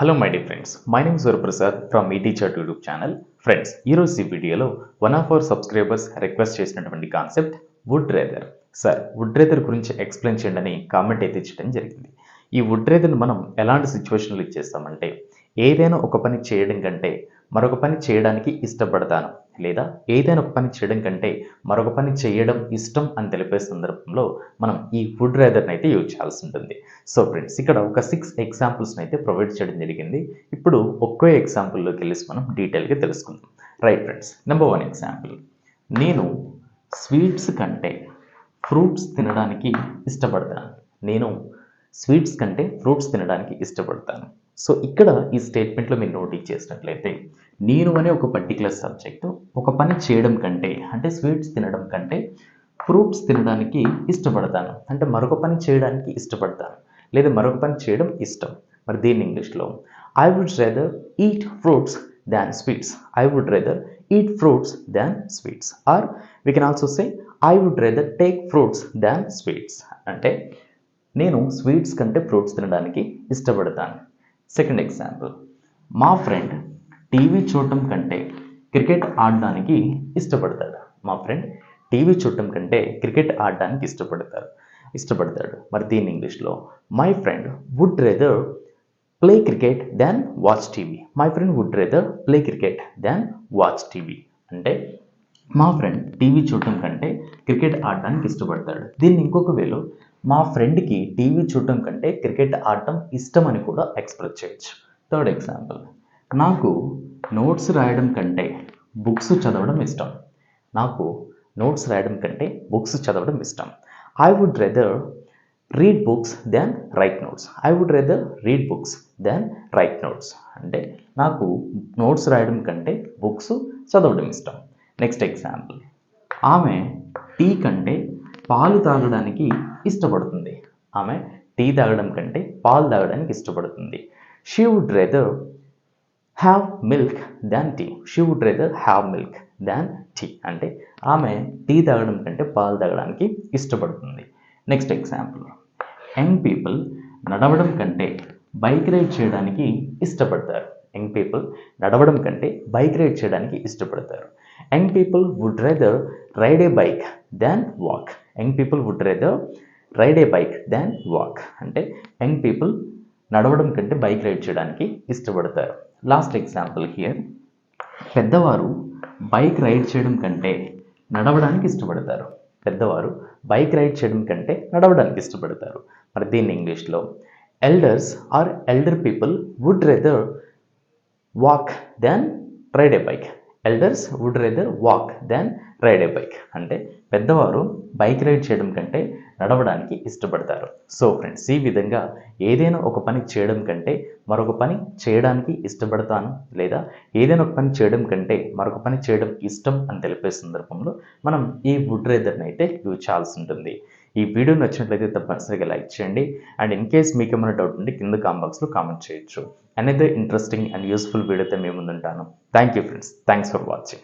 Hello my dear friends, my name is Prasad from Teacher YouTube channel. Friends, ఈరోజు ఈ వీడియోలో one of our subscribers request చేసినటువంటి concept would rather. Sir would rather గురించి explain చేయండి అని comment అయితే ఇచ్చడం జరిగింది. ఈ వుడ్ రేదర్ని మనం ఎలాంటి సిచ్యువేషన్లో ఇచ్చేస్తామంటే, ఏదైనా ఒక పని చేయడం కంటే మరొక పని చేయడానికి ఇష్టపడతాను, లేదా ఏదైనా ఒక పని చేయడం కంటే మరొక పని చేయడం ఇష్టం అని తెలిపే సందర్భంలో మనం ఈ వుడ్ రేదర్ని అయితే యూజ్ చేయాల్సి ఉంటుంది. సో ఫ్రెండ్స్, ఇక్కడ ఒక 6 ఎగ్జాంపుల్స్ని అయితే ప్రొవైడ్ చేయడం జరిగింది. ఇప్పుడు ఒక్కో ఎగ్జాంపుల్లోకి వెళ్ళి మనం డీటెయిల్గా తెలుసుకుందాం. Right friends, number 1 example. నేను స్వీట్స్ కంటే ఫ్రూట్స్ తినడానికి ఇష్టపడతాను. నేను స్వీట్స్ కంటే ఫ్రూట్స్ తినడానికి ఇష్టపడతాను. సో ఇక్కడ ఈ స్టేట్మెంట్లో మీరు నోటీస్ చేసినట్లయితే, నేను అనే ఒక పర్టికులర్ సబ్జెక్టు ఒక పని చేయడం కంటే, అంటే స్వీట్స్ తినడం కంటే ఫ్రూట్స్ తినడానికి ఇష్టపడతాను, అంటే మరొక పని చేయడానికి ఇష్టపడతాను, లేదా మరొక పని చేయడం ఇష్టం. మరి దీన్ని ఇంగ్లీష్లో I would rather eat fruits than sweets. I would rather eat fruits than sweets. Or we can also say I would rather take fruits than sweets. అంటే నేను స్వీట్స్ కంటే ఫ్రూట్స్ తినడానికి ఇష్టపడతాను. Second example. మా ఫ్రెండ్ టీవీ చూడటం కంటే cricket ఆడడానికి ఇష్టపడతాడు. మా ఫ్రెండ్ టీవీ చూడటం కంటే క్రికెట్ ఆడడానికి ఇష్టపడతాడు. మరి దీని ఇంగ్లీష్లో my friend would rather play cricket than watch TV. My friend would rather play cricket than watch TV. అంటే మా ఫ్రెండ్ టీవీ చూడటం కంటే క్రికెట్ ఆడడానికి ఇష్టపడతాడు. దీన్ని ఇంకొక వేలో మా ఫ్రెండ్కి టీవీ చూడటం కంటే క్రికెట్ ఆడటం ఇష్టం అని కూడా ఎక్స్ప్రెస్ చేయొచ్చు. Third example. నాకు నోట్స్ రాయడం కంటే బుక్స్ చదవడం ఇష్టం. నాకు నోట్స్ రాయడం కంటే బుక్స్ చదవడం ఇష్టం. I would rather read books than write notes. I would rather read books than write notes. అంటే నాకు నోట్స్ రాయడం కంటే బుక్స్ చదవడం ఇష్టం. Next example. ఆమె టీ కంటే పాలు తాగడానికి ఇష్టపడుతుంది. ఆమె టీ తాగడం కంటే పాలు తాగడానికి ఇష్టపడుతుంది. She would rather have milk than tea. She would rather have milk than tea. అంటే ఆమె టీ తాగడం కంటే పాలు తాగడానికి ఇష్టపడుతుంది. Next example. యంగ్ పీపుల్ నడవడం కంటే బైక్ రైడ్ చేయడానికి ఇష్టపడతారు. యంగ్ పీపుల్ నడవడం కంటే బైక్ రైడ్ చేయడానికి ఇష్టపడతారు. Young people would rather ride a bike than walk. Young people would rather ride a bike than walk. అంటే యంగ్ పీపుల్ నడవడం కంటే బైక్ రైడ్ చేయడానికి ఇష్టపడతారు. Last example here. పెద్దవారు బైక్ రైడ్ చేయడం కంటే నడవడానికి ఇష్టపడతారు. పెద్దవారు బైక్ రైడ్ చేయడం కంటే నడవడానికి ఇష్టపడతారు. మరి దీన్ని ఇంగ్లీష్లో elders or elder people would rather walk than ride a bike. Elders would rather walk than ride a bike. అంటే పెద్దవారు బైక్ రైడ్ చేయడం కంటే నడవడానికి ఇష్టపడతారు. సో ఫ్రెండ్స్, ఈ విధంగా ఏదైనా ఒక పని చేయడం కంటే మరొక పని చేయడానికి ఇష్టపడతాను, లేదా ఏదైనా ఒక పని చేయడం కంటే మరొక పని చేయడం ఇష్టం అని తెలిపే సందర్భంలో మనం ఈ వుడ్ రేదర్ని అయితే యూజ్ చేయాల్సి ఉంటుంది. ఈ వీడియో నచ్చినట్లయితే తప్పనిసరిగా లైక్ చేయండి. అండ్ ఇన్ కేస్ మీకు ఏమైనా డౌట్ ఉంటే కింద కామెంట్ బాక్స్లో కామెంట్ చేయొచ్చు. అనదర్ ఇంట్రెస్టింగ్ అండ్ యూస్ఫుల్ వీడియోతో మేము ముందుంటాను. Thank you friends. Thanks for watching.